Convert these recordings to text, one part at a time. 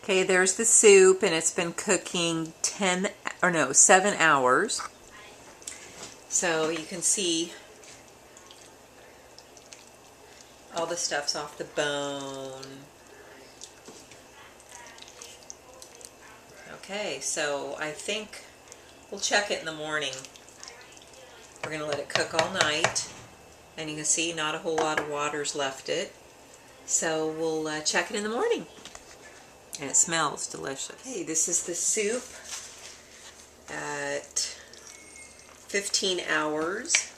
Okay, there's the soup, and it's been cooking 7 hours. So you can see all the stuff's off the bone. Okay, so I think we'll check it in the morning. We're going to let it cook all night, and you can see not a whole lot of water's left it. So we'll check it in the morning. And it smells delicious. Okay, this is the soup at 15 hours,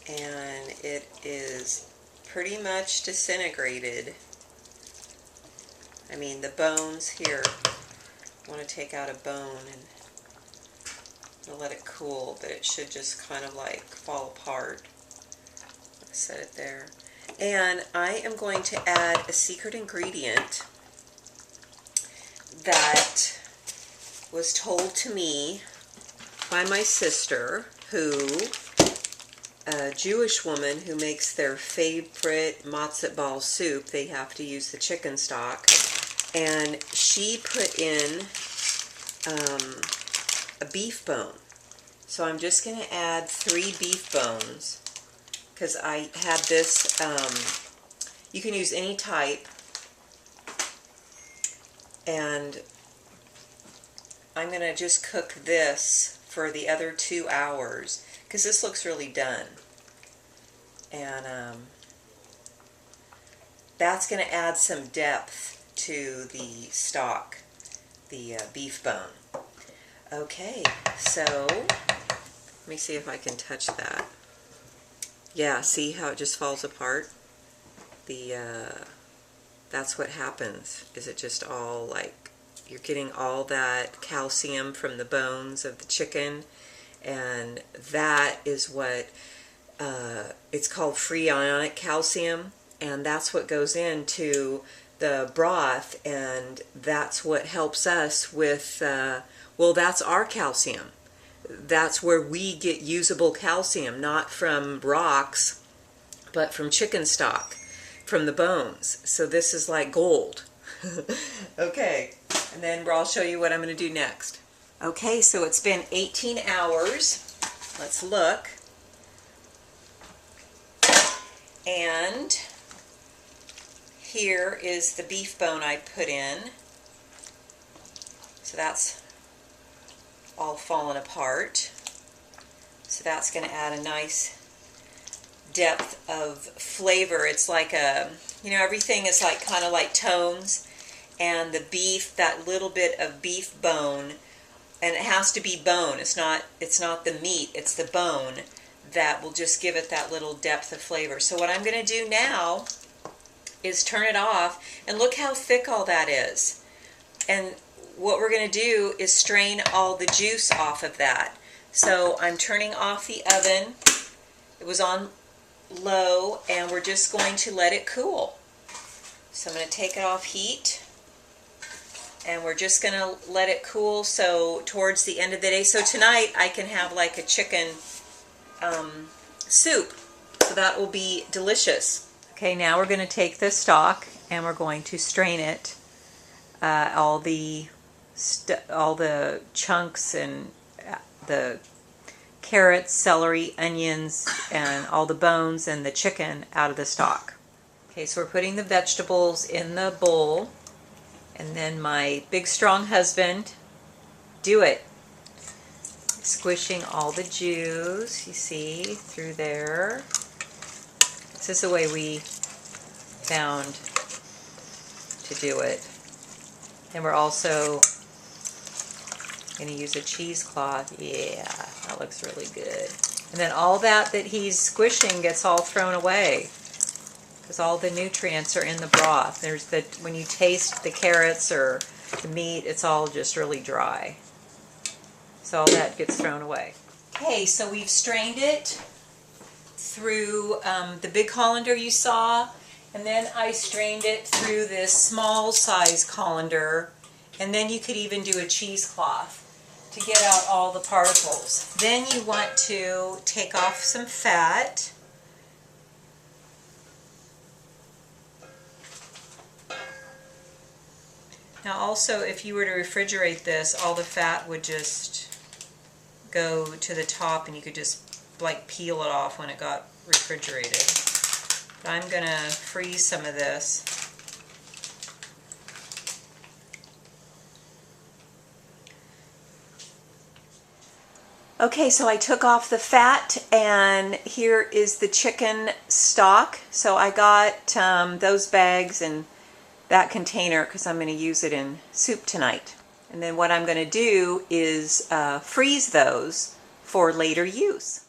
and it is pretty much disintegrated. I mean, the bones here, I want to take out a bone and I'll let it cool, but it should just kind of like fall apart. Set it there. And I am going to add a secret ingredient that was told to me by my sister, who, a Jewish woman who makes their favorite matzo ball soup. They have to use the chicken stock, and she put in a beef bone. So I'm just going to add 3 beef bones, because I had this, you can use any type, and I'm going to just cook this for the other 2 hours, because this looks really done. And that's going to add some depth to the stock, the beef bone. Okay, so let me see if I can touch that. Yeah, see how it just falls apart? That's what happens, is it just all like, you're getting all that calcium from the bones of the chicken, and that is what, it's called free ionic calcium, and that's what goes into the broth, and that's what helps us with, well, that's our calcium. That's where we get usable calcium, not from rocks, but from chicken stock, from the bones. So this is like gold. Okay, and then I'll show you what I'm going to do next. Okay, so it's been 18 hours. Let's look. And here is the beef bone I put in. So that's all fallen apart. So that's going to add a nice depth of flavor. It's like a, you know, everything is like kind of like tones, and the beef, that little bit of beef bone, and it has to be bone. It's not the meat, it's the bone that will just give it that little depth of flavor. So what I'm going to do now is turn it off, and look how thick all that is. And what we're going to do is strain all the juice off of that. So I'm turning off the oven. It was on low, and we're just going to let it cool. So I'm going to take it off heat, and we're just going to let it cool, so towards the end of the day. So tonight I can have like a chicken soup, so that will be delicious. Okay, now we're going to take this stock and we're going to strain it, all the chunks and the carrots, celery, onions, and all the bones and the chicken out of the stock. Okay, so we're putting the vegetables in the bowl, and then my big strong husband, do it. Squishing all the juice, you see, through there. This is the way we found to do it. And we're also going to use a cheesecloth. Yeah, that looks really good. And then all that he's squishing gets all thrown away, because all the nutrients are in the broth. When you taste the carrots or the meat, it's all just really dry. So all that gets thrown away. Okay, so we've strained it through the big colander you saw, and then I strained it through this small size colander, and then you could even do a cheesecloth to get out all the particles. Then you want to take off some fat. Now also, if you were to refrigerate this, all the fat would just go to the top and you could just like peel it off when it got refrigerated. But I'm going to freeze some of this. Okay, so I took off the fat and here is the chicken stock. So I got those bags and that container because I'm going to use it in soup tonight. And then what I'm going to do is freeze those for later use.